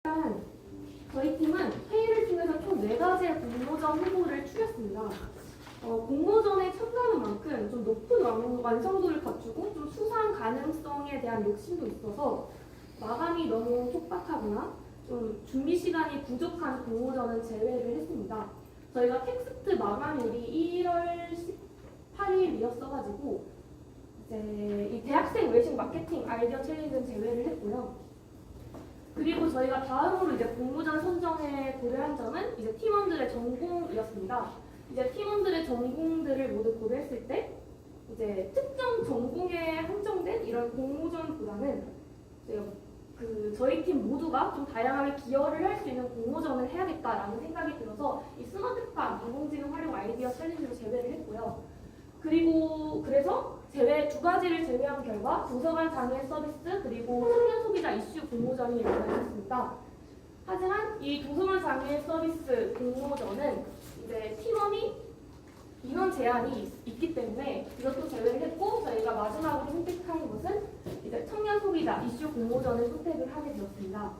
일단 저희 팀은 회의를 통해서 총 4가지의 공모전 후보를 추렸습니다. 공모전에 참가하는 만큼 좀 높은 완성도를 갖추고 좀 수상 가능성에 대한 욕심도 있어서 마감이 너무 촉박하거나 좀 준비 시간이 부족한 공모전은 제외를 했습니다. 저희가 텍스트 마감일이 1월 18일이었어가지고 이제 이 대학생 외식 마케팅 아이디어 챌린지는 제외를 했고요. 그리고 저희가 다음으로 이제 공모전 선정에 고려한 점은 이제 팀원들의 전공이었습니다. 이제 팀원들의 전공들을 모두 고려했을 때 이제 특정 전공에 한정된 이런 공모전보다는 저희 팀 모두가 좀 다양하게 기여를 할 수 있는 공모전을 해야겠다라는 생각이 들어서 이 스마트팜 인공지능 활용 아이디어 챌린지로 제외를 했고요. 그리고 그래서 두 가지를 제외한 결과 도서관 장애 서비스 그리고 청년 소비자 이슈 공모전이 마련됐습니다. 하지만 이 도서관 장애 서비스 공모전은 이제 팀원이 인원 제한이 있기 때문에 이것도 제외를 했고 저희가 마지막으로 선택한 것은 이제 청년 소비자 이슈 공모전을 선택을 하게 되었습니다.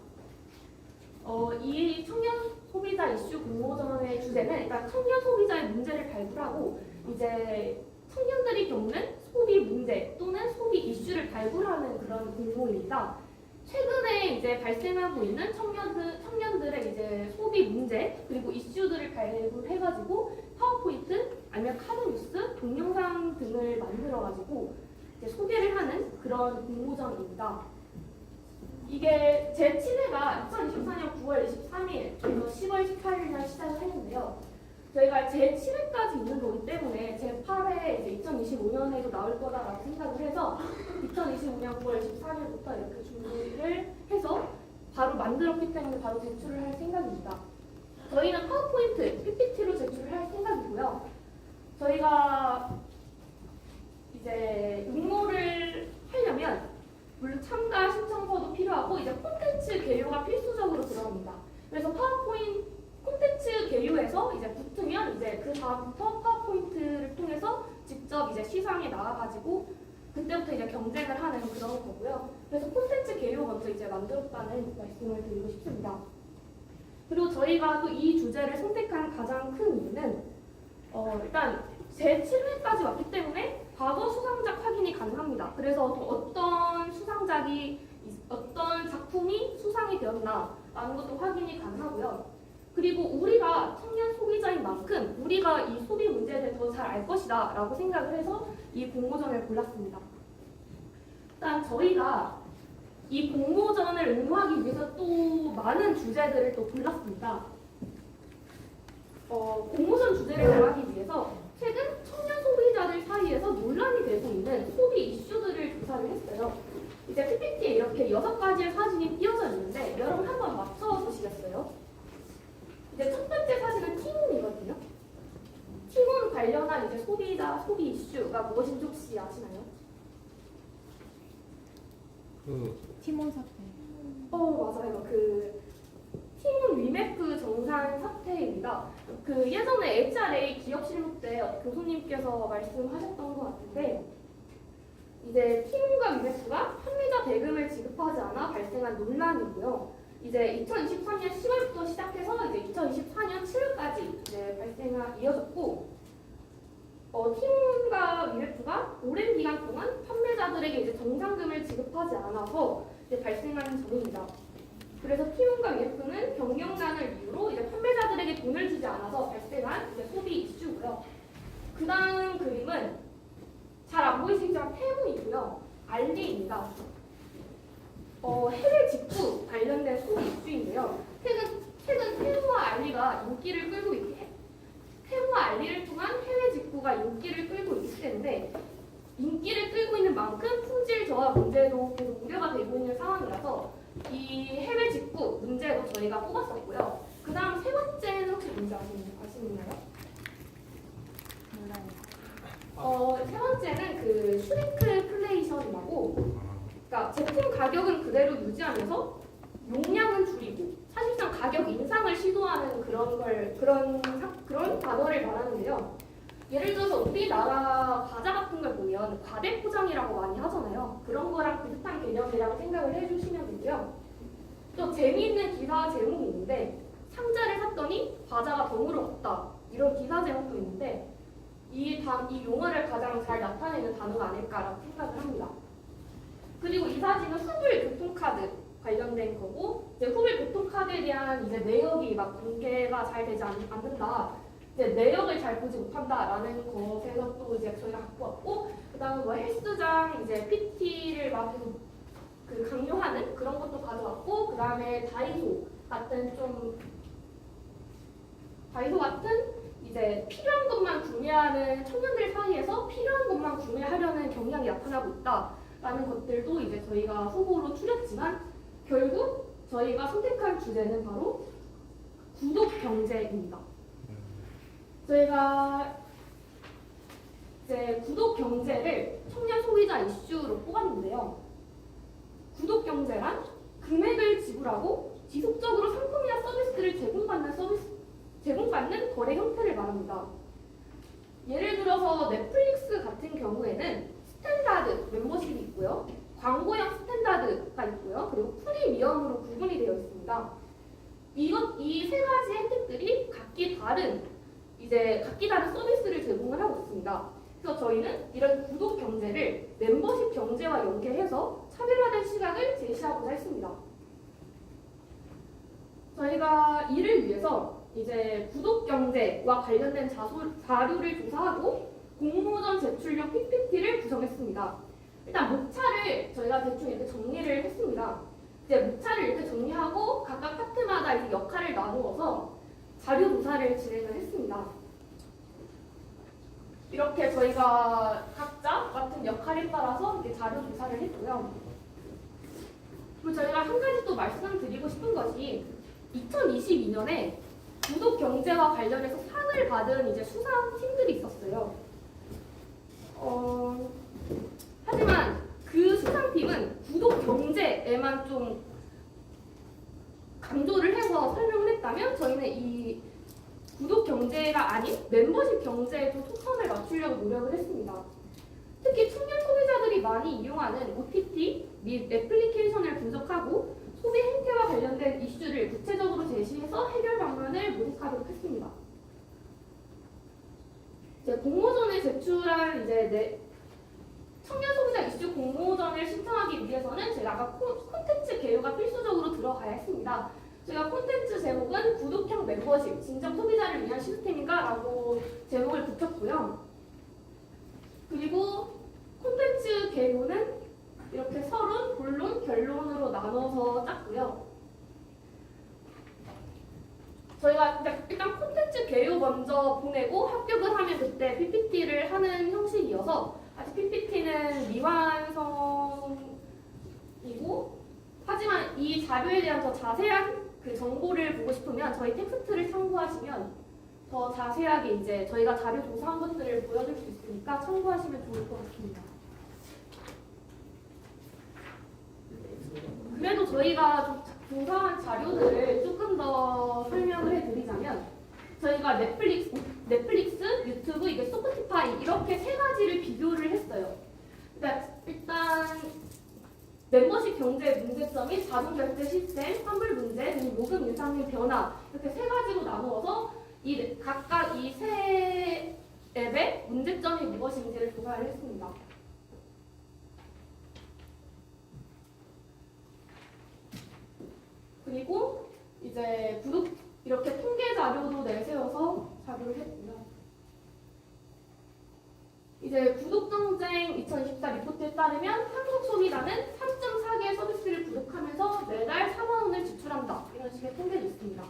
이 청년 소비자 이슈 공모전의 주제는 일단 청년 소비자의 문제를 발굴하고 이제 청년들이 겪는 소비 문제 또는 소비 이슈를 발굴하는 그런 공모입니다. 최근에 이제 발생하고 있는 청년들의 이제 소비 문제 그리고 이슈들을 발굴해가지고 파워포인트 아니면 카드뉴스, 동영상 등을 만들어가지고 이제 소개를 하는 그런 공모전입니다. 이게 제 7회가 2024년 9월 23일에서 10월 18일날 시작을 했는데요. 저희가 제 7회까지 있는 거기 때문에 제 8회 이제 2025년에도 나올 거다라고 생각을 해서 2025년 9월 24일부터 이렇게 준비를 해서 바로 만들었기 때문에 바로 제출을 할 생각입니다. 저희는 파워포인트, PPT로 제출을 할 생각이고요. 저희가 이제 응모를 하려면 물론 참가 신청서도 필요하고 이제 콘텐츠 개요가 필수적으로 들어갑니다. 그래서 콘텐츠 개요에서 이제 붙으면 이제 그 다음부터 파워포인트를 통해서 직접 이제 시상에 나와가지고 그때부터 이제 경쟁을 하는 그런 거고요. 그래서 콘텐츠 개요 먼저 이제 만들었다는 말씀을 드리고 싶습니다. 그리고 저희가 또 이 주제를 선택한 가장 큰 이유는 일단 제 7회까지 왔기 때문에 과거 수상작 확인이 가능합니다. 그래서 어떤 작품이 수상이 되었나라는 것도 확인이 가능하고요. 그리고 우리가 청년 소비자인 만큼 우리가 이 소비 문제에 대해 더 잘 알 것이다 라고 생각을 해서 이 공모전을 골랐습니다. 일단 저희가 이 공모전을 응모하기 위해서 또 많은 주제들을 또 골랐습니다. 공모전 주제를 정하기 위해서 최근 청년 소비자들 사이에서 논란이 되고 있는 소비 이슈들을 조사를 했어요. 이제 PPT에 이렇게 6가지의 사진이 띄어져 있는데 여러분 한번 맞춰 보시겠어요? 이제 첫 번째 사진은 티몬이거든요. 티몬 관련한 이제 소비자 소비 이슈가 무엇인지 혹시 아시나요? 티몬 사태. 맞아요. 티몬 위메크 정산 사태입니다. 예전에 HRA 기업 실무 때 교수님께서 말씀하셨던 것 같은데 이제 티몬과 위메크가 판매자 대금을 지급하지 않아 발생한 논란이고요. 이제 2023년 10월부터 시작해서 이제 2024년 7월까지 이어졌고 티몬과 위메프가 오랜 기간 동안 판매자들에게 이제 정상금을 지급하지 않아서 이제 발생한 점입니다. 그래서 티몬과 위메프는 경영난을 이유로 이제 판매자들에게 돈을 주지 않아서 발생한 이제 소비 이슈고요. 그 다음 그림은 잘 안 보이시지만 테무이고요. 알리입니다. 해외 직구 관련된 소비 이슈인데요. 최근 테무와 알리가 인기를 끌고 테무와 알리를 통한 해외 직구가 인기를 끌고 있기 때문에 인기를 끌고 있는 만큼 품질 저하 문제도 계속 우려가 되고 있는 상황이라서 이 해외 직구 문제도 저희가 뽑았었고요. 그 다음 세 번째는 혹시 뭔지 아시나요? 몰라요. 세 번째는 슈링크 플레이션이라고 그러니까 제품 가격은 그대로 유지하면서 용량은 줄이고 사실상 가격 인상을 시도하는 그런 단어를 말하는데요. 예를 들어서 우리나라 과자 같은 걸 보면 과대 포장이라고 많이 하잖아요. 그런 거랑 비슷한 개념이라고 생각을 해주시면 되고요. 또 재미있는 기사 제목이 있는데 상자를 샀더니 과자가 덩으로 없다. 이런 기사 제목도 있는데 이 용어를 가장 잘 나타내는 단어가 아닐까라고 생각을 합니다. 그리고 이 사진은 후불 교통카드 관련된 거고 이제 후불 교통카드에 대한 이제 내역이 막 공개가 잘 되지 않는다. 이제 내역을 잘 보지 못한다라는 것에서 또 이제 저희가 갖고 왔고 그다음에 뭐 헬스장 이제 PT를 막 계속 그 강요하는 그런 것도 가져왔고 그다음에 다이소 같은 이제 필요한 것만 구매하는 청년들 사이에서 필요한 것만 구매하려는 경향이 나타나고 있다라는 것들도 이제 저희가 후보로 추렸지만 결국 저희가 선택한 주제는 바로 구독 경제입니다. 저희가 이제 구독 경제를 청년 소비자 이슈로 뽑았는데요. 구독 경제란 금액을 지불하고 지속적으로 상품이나 서비스를 제공받는 거래 형태를 말합니다. 예를 들어서 넷플릭스 같은 경우에는 스탠다드 멤버십이 있고요. 광고형 스탠다드가 있고요. 그리고 프리미엄으로 구분이 되어 있습니다. 이 세 가지 혜택들이 각기 다른 서비스를 제공을 하고 있습니다. 그래서 저희는 이런 구독 경제를 멤버십 경제와 연계해서 차별화된 시각을 제시하고자 했습니다. 저희가 이를 위해서 이제 구독 경제와 관련된 자료를 조사하고 공모전 제출용 PPT를 구성했습니다. 일단 목차를 저희가 대충 이렇게 정리를 했습니다. 이제 목차를 이렇게 정리하고 각각 파트마다 이제 역할을 나누어서 자료 조사를 진행을 했습니다. 이렇게 저희가 각자 맡은 역할에 따라서 이렇게 자료 조사를 했고요. 그리고 저희가 한 가지 또 말씀드리고 싶은 것이 2022년에 구독 경제와 관련해서 상을 받은 이제 수상 팀들이 있었어요. 하지만 그 수상팀은 구독 경제에만 좀 강조를 해서 설명을 했다면 저희는 이 구독 경제가 아닌 멤버십 경제에 좀 초점을 맞추려고 노력을 했습니다. 특히 청년 소비자들이 많이 이용하는 OTT 및 애플리케이션을 분석하고 소비 행태와 관련된 이슈를 구체적으로 제시해서 해결 방안을 모색하도록 했습니다. 이제 공모전에 제출한 청년 소비자 이슈 공모전을 신청하기 위해서는 제가 아까 콘텐츠 개요가 필수적으로 들어가야 했습니다. 제가 콘텐츠 제목은 구독형 멤버십, 진정 소비자를 위한 시스템인가? 라고 제목을 붙였고요. 그리고 콘텐츠 개요는 이렇게 서론, 본론, 결론으로 나눠서 짰고요. 저희가 일단 콘텐츠 개요 먼저 보내고 합격을 하면 그때 PPT를 하는 형식이어서 아직 PPT는 미완성이고 하지만 이 자료에 대한 더 자세한 그 정보를 보고 싶으면 저희 텍스트를 참고하시면 더 자세하게 이제 저희가 자료 조사한 것들을 보여줄 수 있으니까 참고하시면 좋을 것 같습니다. 그래도 저희가 조사한 자료들을 조금 더 설명을 해드리자면 저희가 넷플릭스, 유튜브, 이게 스포티파이 이렇게 세 가지를 비교를 했어요. 그러니까 일단 멤버십 경제 문제점이 자동 결제 시스템, 환불 문제, 그리고 요금 인상률 변화 이렇게 세 가지로 나누어서 각각 이 세 앱의 문제점이 무엇인지를 조사를 했습니다. 그리고 이제 이렇게 통계 자료도 내세워서 자료를 했고요. 이제 구독경쟁 2024 리포트에 따르면 한국 소비자는 3.4개의 서비스를 구독하면서 매달 4만 원을 지출한다. 이런 식의 통계도 있습니다.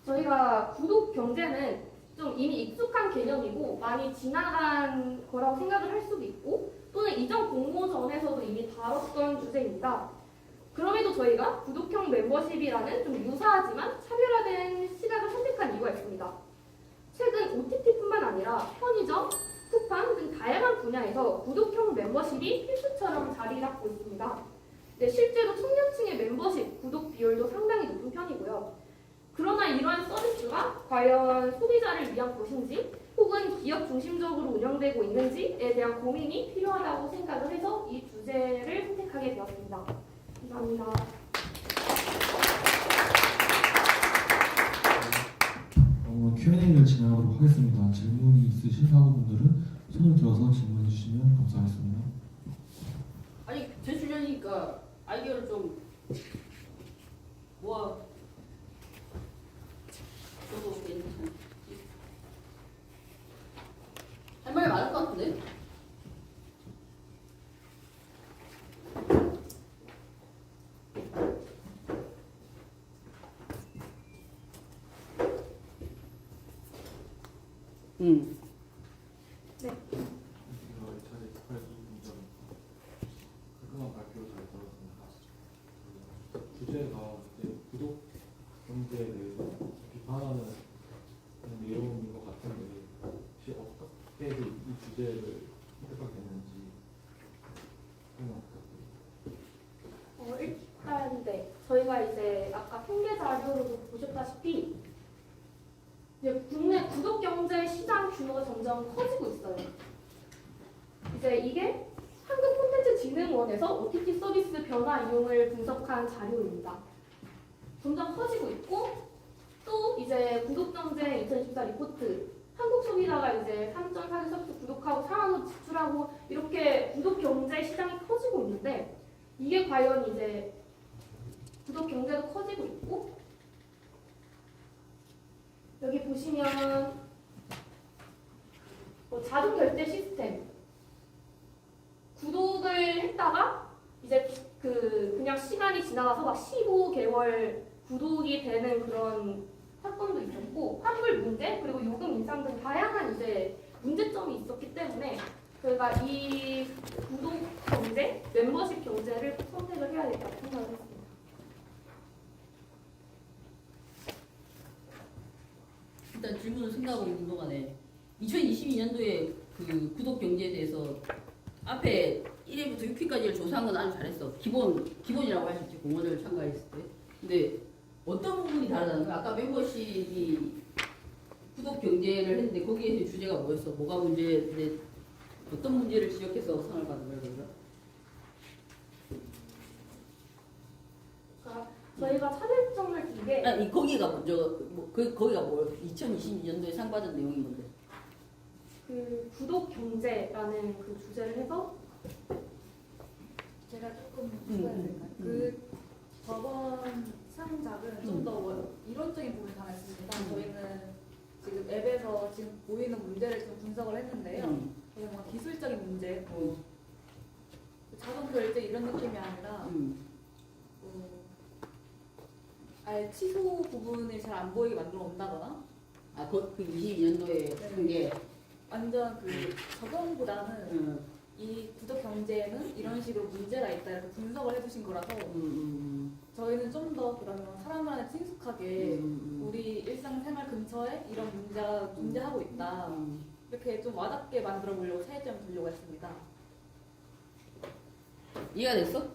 저희가 구독 경제는 좀 이미 익숙한 개념이고 많이 지나간 거라고 생각을 할 수도 있고 또는 이전 공모전에서도 이미 다뤘던 주제입니다. 그럼에도 저희가 구독형 멤버십이라는 좀 유사하지만 차별화된 시각을 선택한 이유가 있습니다. 최근 OTT뿐만 아니라 편의점, 쿠팡 등 다양한 분야에서 구독형 멤버십이 필수처럼 자리 잡고 있습니다. 네, 실제로 청년층의 멤버십 구독 비율도 상당히 높은 편이고요. 그러나 이러한 서비스가 과연 소비자를 위한 것인지 혹은 기업 중심적으로 운영되고 있는지에 대한 고민이 필요하다고 생각을 해서 이 주제를 선택하게 되었습니다. 감사합니다. Q&A를 진행하도록 하겠습니다. 질문이 있으신 학우분들은 손을 들어서 질문해 주시면 감사하겠습니다. 아니 제 주변이니까 아이디어를 좀 모아 줘도 괜찮지. 할 말이 많을 것 같은데? 네. 깔끔한 발표 잘 들었습니다. 주제가 이제 구독 경제에 대해서 비판하는 내용인 것 같은데 혹시 어떻게 이 주제를 해석했는지 설명 부탁드립니다. 일단 네, 저희가 이제 아까 통계 자료로도 보셨다시피 이제 국내 구독 경제 시장 규모가 점점 커지고 있어요. 이제 이게 한국콘텐츠진흥원에서 OTT 서비스 변화 이용을 분석한 자료입니다. 점점 커지고 있고 또 이제 구독 경제 2024 리포트 한국 소비자가 이제 3.4개 서비스 구독하고 4만 원 지출하고 이렇게 구독 경제 시장이 커지고 있는데 이게 과연 이제 구독 경제도 커지고 있고 여기 보시면 자동 결제 시스템 구독을 했다가 이제 그냥 시간이 지나가서 막 15개월 구독이 되는 그런 사건도 있었고 환불 문제 그리고 요금 인상 등 다양한 이제 문제점이 있었기 때문에 저희가 이 구독 경제, 멤버십 경제를 선택을 해야 되겠다고 생각을 했습니다. 일단 질문을 생각하고 있는 동안에 2022년도에 그 구독 경제에 대해서 앞에 1회부터 6회까지를 조사한 건 아주 잘했어. 기본이라고 할 수 있지, 공모전을 참가했을 때. 근데 어떤 부분이 다르다는 거야? 아까 멤버십이 구독 경제를 했는데 거기에 주제가 뭐였어? 뭐가 문제인데 어떤 문제를 지적해서 상을 받은 거야, 그래서? 그러니까 저희가 차별점을 두게 아니, 거기가 먼저, 거기가 뭐 2022년도에 상 받은 내용이 뭔데? 그 구독 경제라는 그 주제를 해서 제가 조금 추가해야 될까요? 그 저번 상작은 좀 더 이론적인 부분이 강했습니다. 저희는 지금 앱에서 지금 보이는 문제를 좀 분석을 했는데요. 저희는 뭐 기술적인 문제, 자동 결제 이런 느낌이 아니라 아예 취소 부분을 잘 안 보이게 만들어 온다거나 아, 그 22년도에 한 게, 완전 그 적용보다는 이 구독 경제에는 이런 식으로 문제가 있다 이렇게 분석을 해주신 거라서 저희는 좀 더 그러면 사람들한테 친숙하게 우리 일상생활 근처에 이런 문제가 존재하고 있다 이렇게 좀 와닿게 만들어 보려고 차이점을 두려고 했습니다. 이해가 됐어?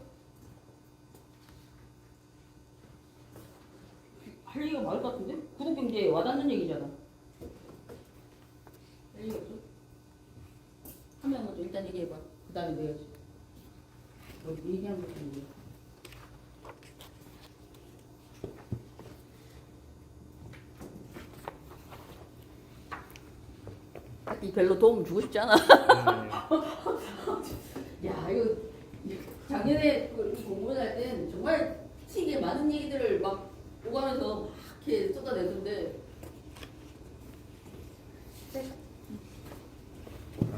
할 얘기가 많을 것 같은데? 구독 경제에 와닿는 얘기잖아. 할 얘기 없어? 하면 먼저 일단 얘기해봐. 그 다음에 내야지. 뭐 얘기하는 것도 뭐야? 딱히 별로 도움 주고 싶지 않아. 야, 이거 작년에 이 공부를 할 땐 정말 튀게 많은 얘기들을 막 오가면서 막 이렇게 쏟아내던데.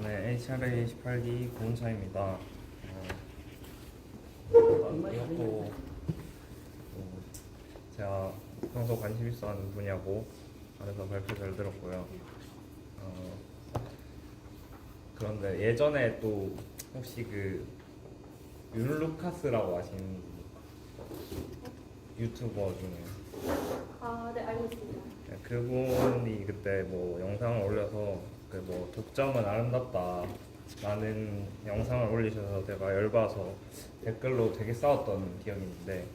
네, HRA 18기 고은차입니다. 이것도 제가 평소 관심 있어 하는 분야고 그래서 발표 잘 들었고요. 그런데 예전에 또 혹시 그 율루카스라고 아시는 유튜버 중에 네 알겠습니다. 그분이 그때 뭐 영상을 올려서 그 뭐 독점은 아름답다 라는 영상을 올리셔서 제가 열받아서 댓글로 되게 싸웠던 기억이 있는데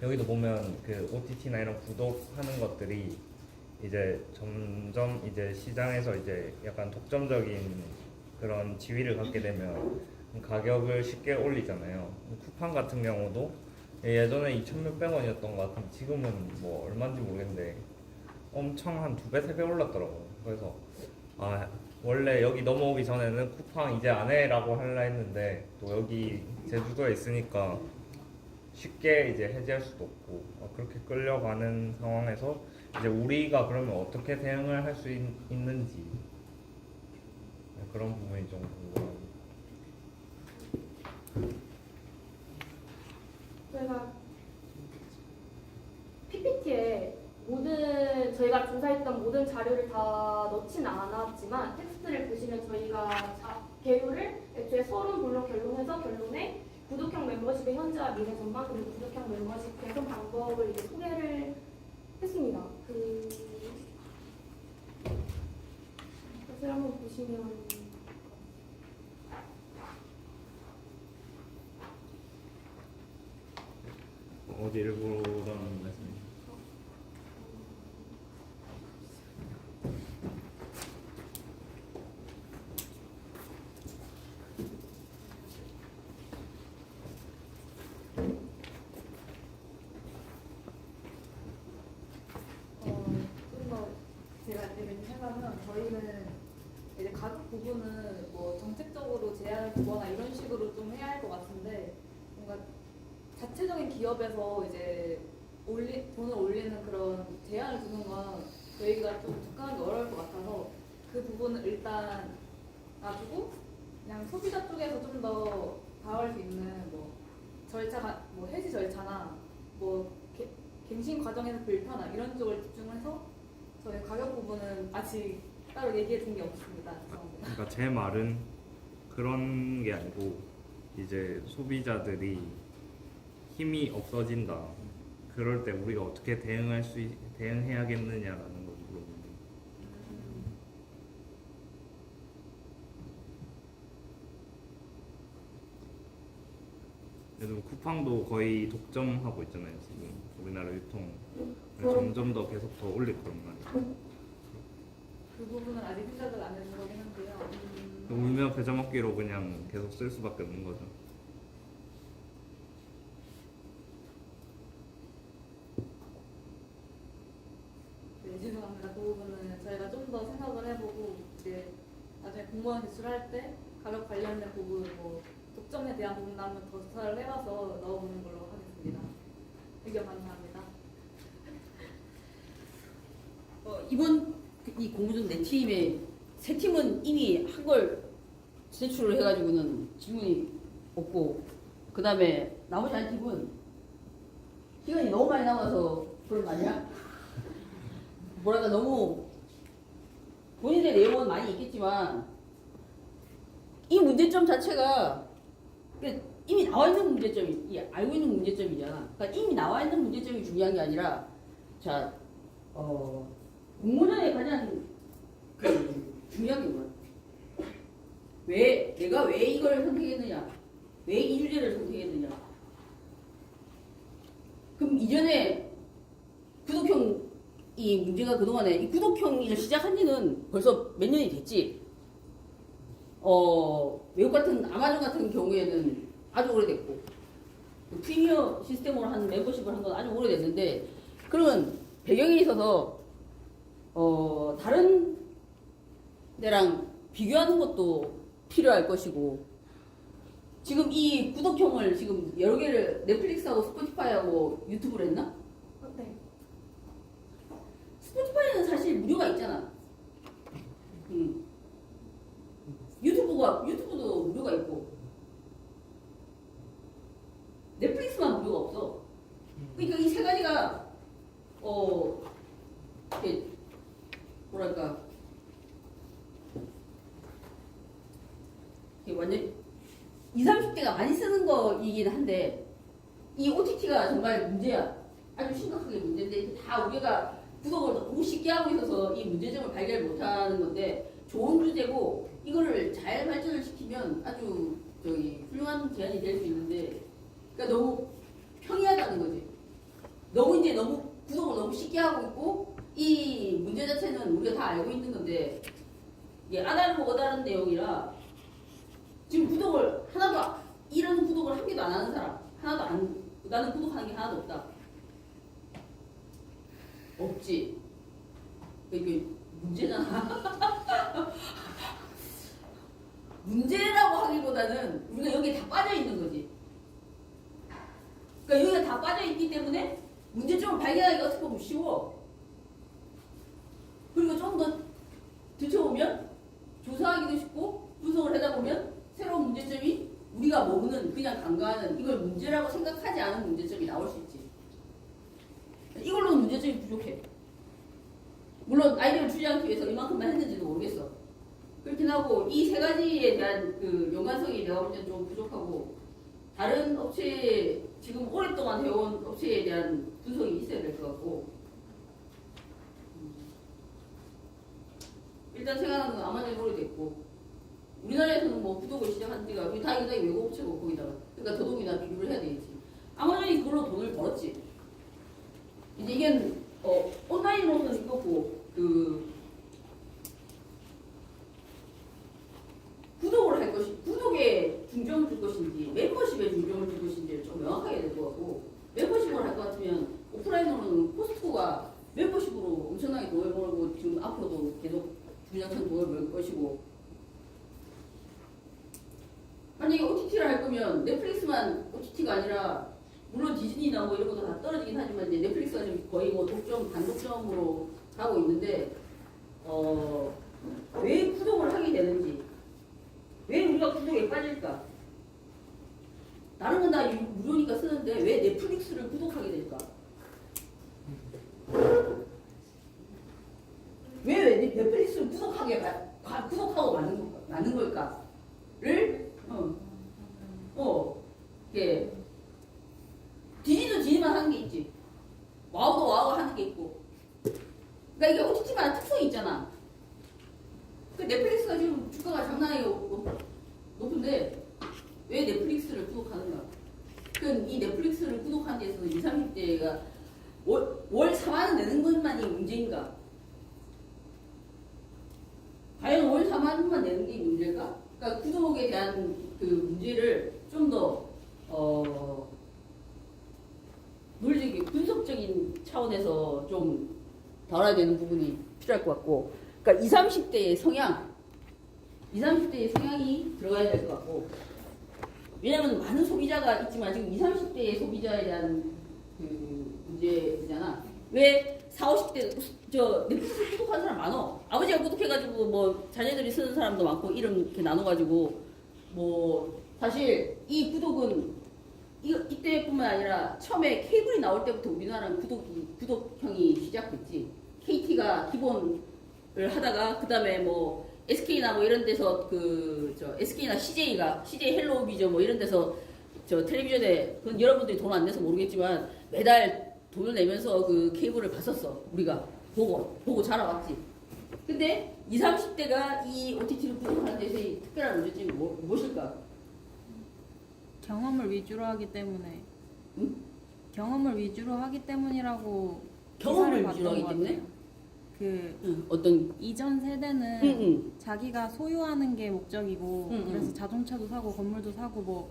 여기도 보면 그 OTT나 이런 구독하는 것들이 이제 점점 이제 시장에서 이제 약간 독점적인 그런 지위를 갖게 되면 가격을 쉽게 올리잖아요. 쿠팡 같은 경우도 예전에 2,600 원이었던 것 같은데 지금은 뭐 얼마인지 모르겠는데 엄청 한 2배, 3배 올랐더라고요. 그래서 원래 여기 넘어오기 전에는 쿠팡 이제 안 해라고 하려 했는데 또 여기 제주도에 있으니까 쉽게 이제 해지할 수도 없고 그렇게 끌려가는 상황에서 이제 우리가 그러면 어떻게 대응을 할 수 있는지 그런 부분이 좀 궁금합니다. 저희가 PPT에 저희가 조사했던 모든 자료를 다 넣지는 않았지만 텍스트를 보시면 저희가 개요를 애초에 서론, 본론, 결론해서 결론에 구독형 멤버십의 현재와 미래 전망 그리고 구독형 멤버십 개선 방법을 이제 소개를 했습니다. 것을 한번 보시면 어디 일부러라는 말씀이죠? 좀 더 제가 이렇게 생각하면 저희는 이제 가격 부분은 뭐 정책적으로 제한을 두거나 이런 식으로 좀 해야 할 것 같은데 뭔가 자체적인 기업에서 이제 돈을 올리는 그런 제한을 두는 건 저희가 좀 접근하기 어려울 것 같아서 그 부분을 일단 놔두고 그냥 소비자 쪽에서 좀 더 다가갈 수 있는 뭐 절차가 뭐 해지 절차나 뭐 갱신 과정에서 불편화 이런 쪽을 집중해서 저희 가격 부분은 아직 따로 얘기해 준 게 없습니다. 죄송합니다. 그러니까 제 말은 그런 게 아니고 이제 소비자들이 힘이 없어진다. 그럴 때 우리가 어떻게 대응해야겠느냐라는 걸 물어보는 거예요. 예를 들면 쿠팡도 거의 독점하고 있잖아요. 지금 우리나라 유통 점점 더 계속 더 올릴 거란 말이에요. 그 부분은 아직 생각을 안 해본 거긴 한데요. 울며 겨자 먹기로 그냥 계속 쓸 수밖에 없는 거죠. 네, 죄송합니다. 그 부분은 저희가 좀 더 생각을 해보고 이제 나중에 공무원 제출할 때 가격 관련된 부분 뭐 독점에 대한 부분 한번 더 조사를 해봐서 넣어보는 걸로 하겠습니다. 의견 감사합니다. 이번 이 공모전 네 팀에 세 팀은 이미 한 걸 제출을 해가지고는 질문이 없고 그 다음에 나머지 한 팀은 시간이 너무 많이 남아서 그런 거 아니야? 뭐랄까 너무 본인의 내용은 많이 있겠지만 이 문제점 자체가 이미 나와 있는 문제점이 알고 있는 문제점이잖아. 그러니까 이미 나와 있는 문제점이 중요한 게 아니라 공모전에 가장 중요한 게 뭐야? 내가 왜 이걸 선택했느냐? 왜 이 주제를 선택했느냐? 그럼 이전에 구독형 이 문제가 그동안에 이 구독형을 시작한 지는 벌써 몇 년이 됐지. 외국 같은 아마존 같은 경우에는 아주 오래됐고 프리미어 시스템으로 한 멤버십을 한 건 아주 오래됐는데 그런 배경이 있어서 다른 데랑 비교하는 것도 필요할 것이고 지금 이 구독형을 지금 여러 개를 넷플릭스하고 스포티파이하고 유튜브를 했나? 네. 스포티파이는 사실 무료가 있잖아. 유튜브도 무료가 있고 넷플릭스만 무료가 없어. 그러니까 이 세 가지가 이렇게 뭐랄까 이게 완전 20, 30대가 많이 쓰는 거이긴 한데 이 OTT가 정말 문제야. 아주 심각하게 문제인데 다 우리가 구독을 너무 쉽게 하고 있어서 이 문제점을 발견 못하는 건데 좋은 주제고 이거를 잘 발전을 시키면 아주 훌륭한 제안이 될 수 있는데 그러니까 너무 평이하다는 거지. 너무 구독을 너무 쉽게 하고 있고 이 문제 자체는 우리가 다 알고 있는 건데 이게 아다르고 어다른 내용이라 지금 구독을 하나도 이런 구독을 한 개도 안 하는 사람 나는 구독하는 게 하나도 없다. 없지. 이게 문제잖아. 문제라고 하기보다는 우리가 여기에 다 빠져 있는 거지. 그러니까 여기가 다 빠져 있기 때문에 문제점을 발견하기가 어떻게 보면 쉬워. 그리고 좀 더 들춰보면 조사하기도 쉽고 분석을 하다 보면 새로운 문제점이 우리가 모르는 그냥 간과하는 이걸 문제라고 생각하지 않은 문제점이 나올 수 있지. 이걸로는 문제점이 부족해. 물론 아이디어를 주지 않기 위해서 이만큼만 했는지도 모르겠어. 그렇긴 하고 이 세 가지에 대한 그 연관성이 내가 볼 때는 좀 부족하고 다른 업체 지금 오랫동안 해온 업체에 대한 분석이 있어야 될 것 같고 일단 생각하는 건 아마존이 오래됐고 우리나라에서는 뭐 구독을 시작한 지가 우리 다행히 외국 업체고 거기다가 그러니까 더더욱이나 비교를 해야 되겠지. 아마존이 그걸로 돈을 벌었지. 이제 이게 온라인으로서는 이거고 구독을 할 것이 구독에 중점을 줄 것인지 멤버십에 중점을 줄 것인지를 좀 명확하게 될 것 같고 멤버십을 할 것 같으면 오프라인으로는 코스트코가 멤버십으로 엄청나게 돈을 벌고 지금 앞으로도 계속 주장선 돈을 벌 것이고 만약에 OTT를 할 거면 넷플릭스만 OTT가 아니라 물론 디즈니나 뭐 이런 것도 다 떨어지긴 하지만 이제 넷플릭스가 지금 거의 뭐 단독점으로 가고 있는데 왜 구독을 하게 되는지 왜 우리가 구독에 빠질까? 다른 건 다 무료니까 쓰는데 왜 넷플릭스를 구독하게 될까? 왜 넷플릭스를 구독하고 마는 걸까?를 이게 디즈니도 디즈니만 하는 게 있지. 와우도 와우 하는 게 있고. 그러니까 이게 OTT마다 특성이 있잖아. 그 넷플릭스가 지금 주가가 장난이 높은데 왜 넷플릭스를 구독하는가? 그럼 이 넷플릭스를 구독하는 데 있어서 20, 30대가 월 4만 원 내는 것만이 문제인가? 과연 월 4만 원만 내는 게 문제일까? 그러니까 구독에 대한 그 문제를 좀 더 논리적인 분석적인 차원에서 좀 다뤄야 되는 부분이 필요할 것 같고, 그러니까 20, 30대의 성향, 20, 30대의 성향이 들어가야 될 것 같고, 왜냐하면 많은 소비자가 있지만 지금 20, 30대의 소비자에 대한 그 문제잖아. 왜 40, 50대 넷플릭스 구독하는 사람 많어. 아버지가 구독해가지고 뭐 자녀들이 쓰는 사람도 많고 이름 이렇게 나눠가지고 뭐 사실 이 구독은 이때뿐만 아니라 처음에 케이블이 나올 때부터 우리나라는 구독형이 시작됐지. KT가 기본을 하다가 그 다음에 뭐 SK나 뭐 이런 데서 SK나 CJ 헬로비전 뭐 이런 데서 텔레비전에 그건 여러분들이 돈 안 내서 모르겠지만 매달 돈을 내면서 그 케이블을 봤었어. 우리가 보고 자라왔지. 근데 20, 30대가 이 OTT를 구독하는 데서의 특별한 문제점이 무엇일까? 경험을 위주로 하기 때문에. 응? 경험을 위주로 하기 때문이라고 경험을 기사를 위주로 하기 봤던 것 때문에? 같아요. 어떤 이전 세대는 응. 자기가 소유하는 게 목적이고 응. 그래서 자동차도 사고 건물도 사고 뭐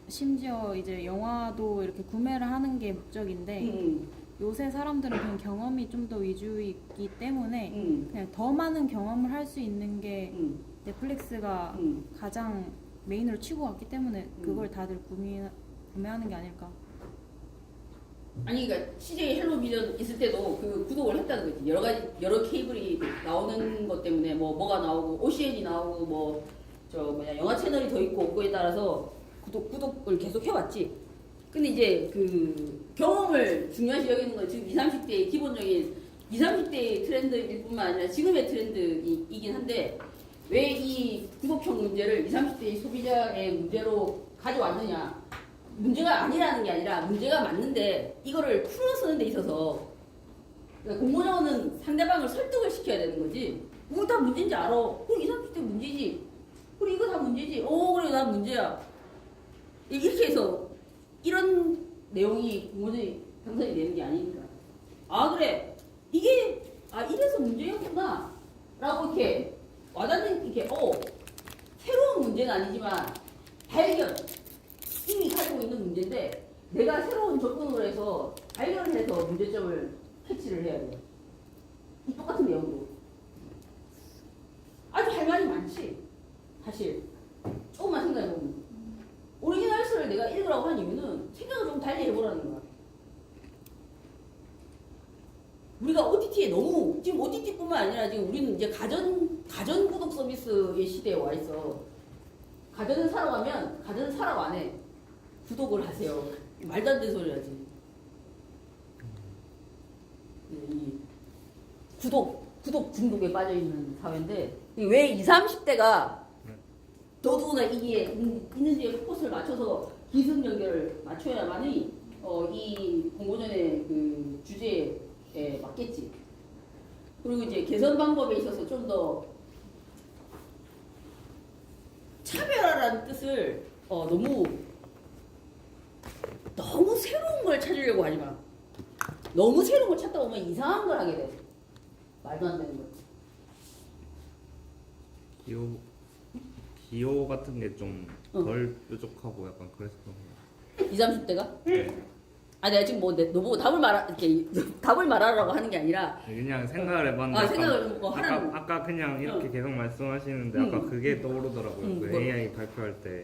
심지어 이제 영화도 이렇게 구매를 하는 게 목적인데 요새 사람들은 그냥 경험이 좀 더 위주이기 때문에 그냥 더 많은 경험을 할 수 있는 게 넷플릭스가 가장 메인으로 치고 왔기 때문에 그걸 다들 구매하는 게 아닐까. 아니 그러니까 CJ 헬로비전 있을 때도 그 구독을 했다는 거지. 여러 케이블이 나오는 것 때문에 뭐가 나오고 OCN이 나오고 뭐 영화 채널이 더 있고 없고에 따라서 구독을 계속 해왔지. 근데 이제 그 경험을 중요시 여기는 건 지금 20, 30대의 기본적인 20, 30대의 트렌드일 뿐만 아니라 지금의 트렌드이긴 한데 왜 이 구독형 문제를 20, 30대의 소비자의 문제로 가져왔느냐. 문제가 아니라는 게 아니라 문제가 맞는데 이거를 풀어쓰는 데 있어서 그러니까 공모자원은 상대방을 설득을 시켜야 되는 거지. 뭐 다 문제인지 알아. 그럼 20, 30대 문제지. 그래 이거 다 문제지. 그래 난 문제야. 이렇게 해서 이런 내용이 공모전이 당선이 되는 게 아니니까. 그래 이게 이래서 문제였구나 라고 이렇게 와닿는 이렇게 새로운 문제는 아니지만 발견 이미 가지고 있는 문제인데 내가 새로운 접근을 해서 발견을 해서 문제점을 캐치를 해야 돼요. 이 똑같은 내용으로 아주 할 말이 많지. 사실 조금만 생각해보면 오리지널스를 내가 읽으라고 한 이유는 생각을 좀 달리 해보라는 거야. 우리가 OTT에 너무 지금 OTT뿐만 아니라 지금 우리는 이제 가전 구독 서비스의 시대에 와 있어. 가전을 사러 가면 가전 사라고 안 해. 구독을 하세요. 말도 안 되는 소리 하지. 이 구독 중독에 빠져 있는 사회인데 왜 20, 30대가 더더구나 이게 있는지에 포커스를 맞춰서 기승 연결을 맞춰야만이 이 공모전의 그 주제에 맞겠지. 그리고 이제 개선 방법에 있어서 좀 더 차별화라는 뜻을 너무 새로운 걸 찾으려고 하지 마. 너무 새로운 걸 찾다 보면 이상한 걸 하게 돼. 말도 안 되는 거. 기호 같은 게 좀 덜 뾰족하고 약간 그랬었던 거. 20, 30대가? 네. 아 내가 지금 뭐 너보고 답을 말하라고 하는 게 아니라 그냥 생각을 해봤는데 아 생각을 하라는 아까 그냥 이렇게 계속 말씀하시는데 아까 그게 떠오르더라고요. 그 뭐. AI 발표할 때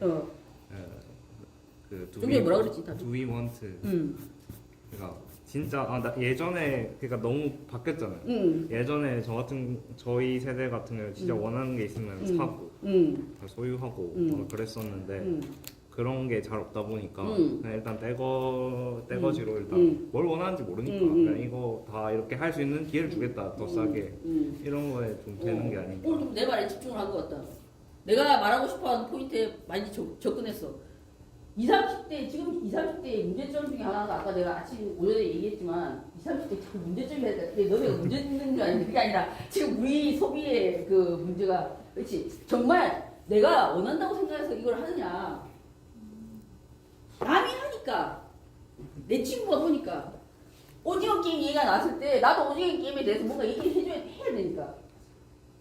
그 좀 전에 뭐라 그랬지? Do we want? 그러니까 진짜 나 예전에 그러니까 너무 바뀌었잖아요. 예전에 저희 세대 같은 경우 진짜 원하는 게 있으면 사고 다 소유하고 그랬었는데 그런 게 잘 없다 보니까 그냥 일단 떼거지로 일단 뭘 원하는지 모르니까 그냥 이거 다 이렇게 할 수 있는 기회를 주겠다 더 싸게 이런 거에 좀 되는 게 아닌가. 오늘 좀 내 말에 집중을 한 것 같다. 내가 말하고 싶어하는 포인트에 많이 접근했어. 20, 30대 지금 20, 30대의 문제점 중에 하나가 아까 내가 아침 오전에 얘기했지만 20, 30대 자꾸 문제점이 있다. 근데 너네가 문제 있는 게 아닌데 그게 아니라 지금 우리 소비의 그 문제가 그렇지. 정말 내가 원한다고 생각해서 이걸 하느냐. 남이 하니까 내 친구가 보니까 오징어 게임 얘기가 나왔을 때 나도 오징어 게임에 대해서 뭔가 얘기를 해야 되니까.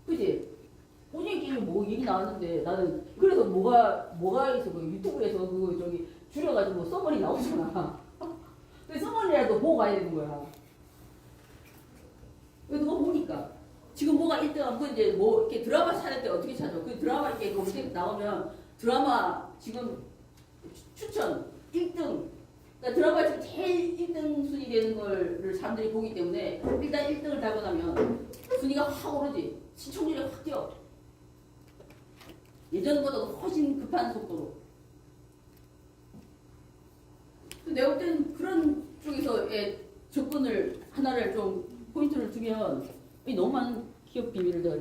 그치? 오징어 게임에 뭐 얘기 나왔는데 나는 그래서 뭐가 있어 그 유튜브에서 그거 저기 줄여가지고 서머리 나오잖아. 그 서머리라도 보고 가야 되는 거야. 그거 보니까 지금 뭐가 1등하면 그 이제 뭐 이렇게 드라마 찾을 때 어떻게 찾아? 그 드라마 이렇게 검색 나오면 드라마 지금 추천 1등. 그러니까 드라마 지금 제일 1등 순위 되는 거를 사람들이 보기 때문에 일단 1등을 달고 나면 순위가 확 오르지. 시청률이 확 뛰어. 예전보다도 훨씬 급한 속도로. 내가 볼 때는 그런 쪽에서의 접근을 하나를 좀 포인트를 두면 너무 많은 기업 비밀을 내가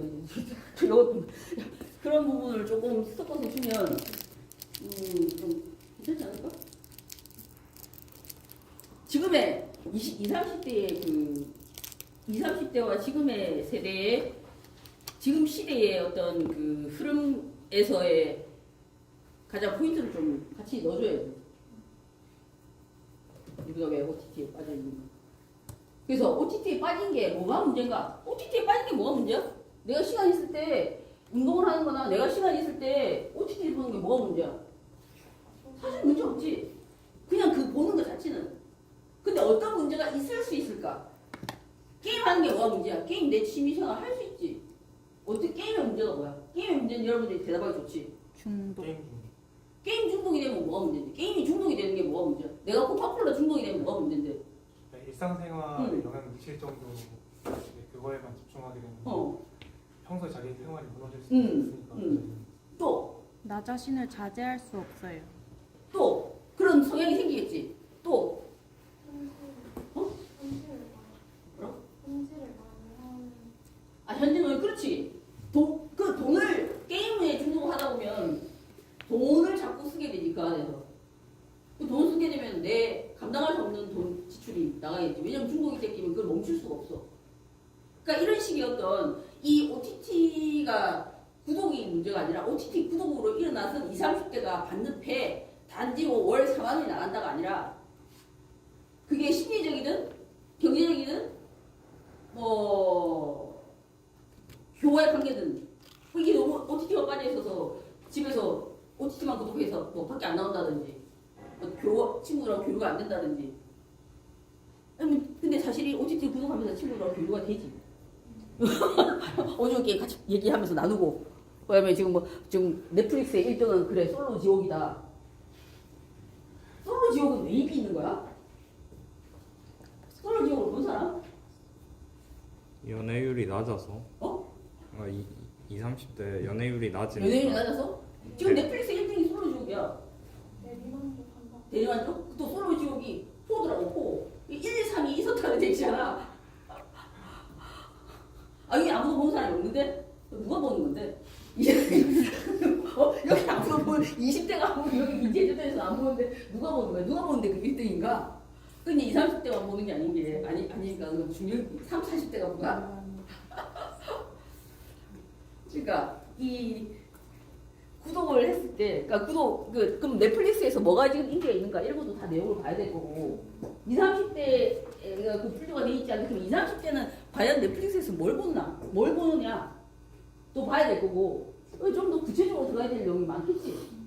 그런 부분을 조금 섞어서 주면 좀 괜찮지 않을까? 지금의 20, 30대의 그 20, 30대와 지금의 세대의 지금 시대의 어떤 그 흐름에서의 가장 포인트를 좀 같이 넣어줘야 돼. 우리가 왜 OTT에 빠져 있는가? 그래서 OTT에 빠진 게 뭐가 문제인가? OTT에 빠진 게 뭐가 문제야? 내가 시간 있을 때 운동을 하는 거나 내가 시간 있을 때 OTT 보는 게 뭐가 문제야? 사실 문제 없지. 그냥 그 보는 것 자체는. 근데 어떤 문제가 있을 수 있을까? 게임하는 게 뭐가 문제야? 게임 내 취미생활 할 수 있지. 어떻게 게임의 문제가 뭐야? 게임의 문제는 여러분들이 대답하기 좋지. 중독. 게임 중독이 되면 뭐가 문제인데? 게임이 중독이 되는 게 뭐가 문제야? 내가 코카콜라 중독이 되면 뭐가 문제인데? 일상생활에 영향을 미칠 정도로 그거에만 집중하게 되면 평소에 자기 생활이 무너질 수 있으니까 또 나 자신을 자제할 수 없어요. 또 그런 성향이 생기겠지. 또 현질을 그렇지. 그 돈을 게임에 중독하다 보면 돈을 자꾸 쓰게 되지 그 안에서. 그 돈 쓰게 되면 내 감당할 수 없는 돈 지출이 나가겠지. 왜냐면 중독이 생기면 그걸 멈출 수가 없어. 그러니까 이런 식의 어떤 이 OTT가 구독이 문제가 아니라 OTT 구독으로 일어나서 20, 30대가 받는 폐 단지 월 4만 원이 나간다가 아니라 그게 심리적이든 경제적이든 뭐 효과의 관계든 이게 너무 OTT가 빠져 있어서 집에서 OTT만 구독해서 뭐 교류가 안 된다든지. 아니, 근데 사실이 OTT 구독하면서 친구랑 교류가 되지. 오징어 게임 같이 얘기하면서 나누고. 그다음에 지금 넷플릭스의 1등은 그래 솔로 지옥이다. 솔로 지옥은 왜 인기 있는 거야? 솔로 지옥을 본 사람? 연애율이 낮아서. 어? 20, 30대 연애율이 낮으니까. 연예인이 낮아서? 지금 넷플릭스 1등이 솔로 지옥이야. 대리만족? 또 솔로 지옥이 4더라고 4. 1, 2, 3이 있었다는 얘기잖아. 아 이게 아무도 보는 사람이 없는데? 누가 보는 건데? 여기 아무도 보는 20대가 아무도 여기 민재주도에서 안 보는데 누가 보는 거야? 누가 보는데 그 1등인가? 근데 20, 30대만 보는 게 아닌 게 아니니까 그 중년 30, 40대가 뭐야? 그러니까 이 구독을 했을 때, 그러니까 그럼 넷플릭스에서 뭐가 지금 인기가 있는가 이런 것도 다 내용을 봐야 될 거고 20, 30대가 그 분류가 돼 있지 않으면 20, 30대는 과연 넷플릭스에서 뭘 보느냐 또 봐야 될 거고 좀 더 구체적으로 들어가야 될 내용이 많겠지.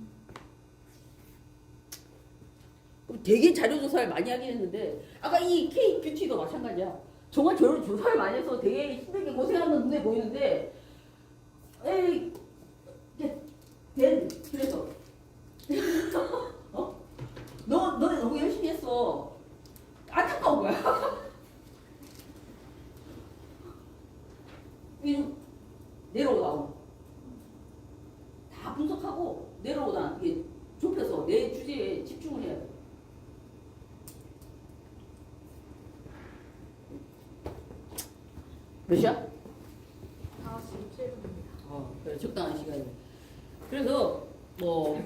되게 자료 조사를 많이 하긴 했는데 아까 이 K 뷰티도 마찬가지야. 정말 조사를 많이 해서 되게 힘들게 고생하는 눈에 보이는데 에이 그래서 너네 너무 열심히 했어. 안타까운 거야. 내려오다 다 분석하고 내려오다 이게 좁혀서 내 주제에 집중을 해야 돼. 몇 시야? 5시 7분입니다. 그래, 적당한 시간에. 그래서 뭐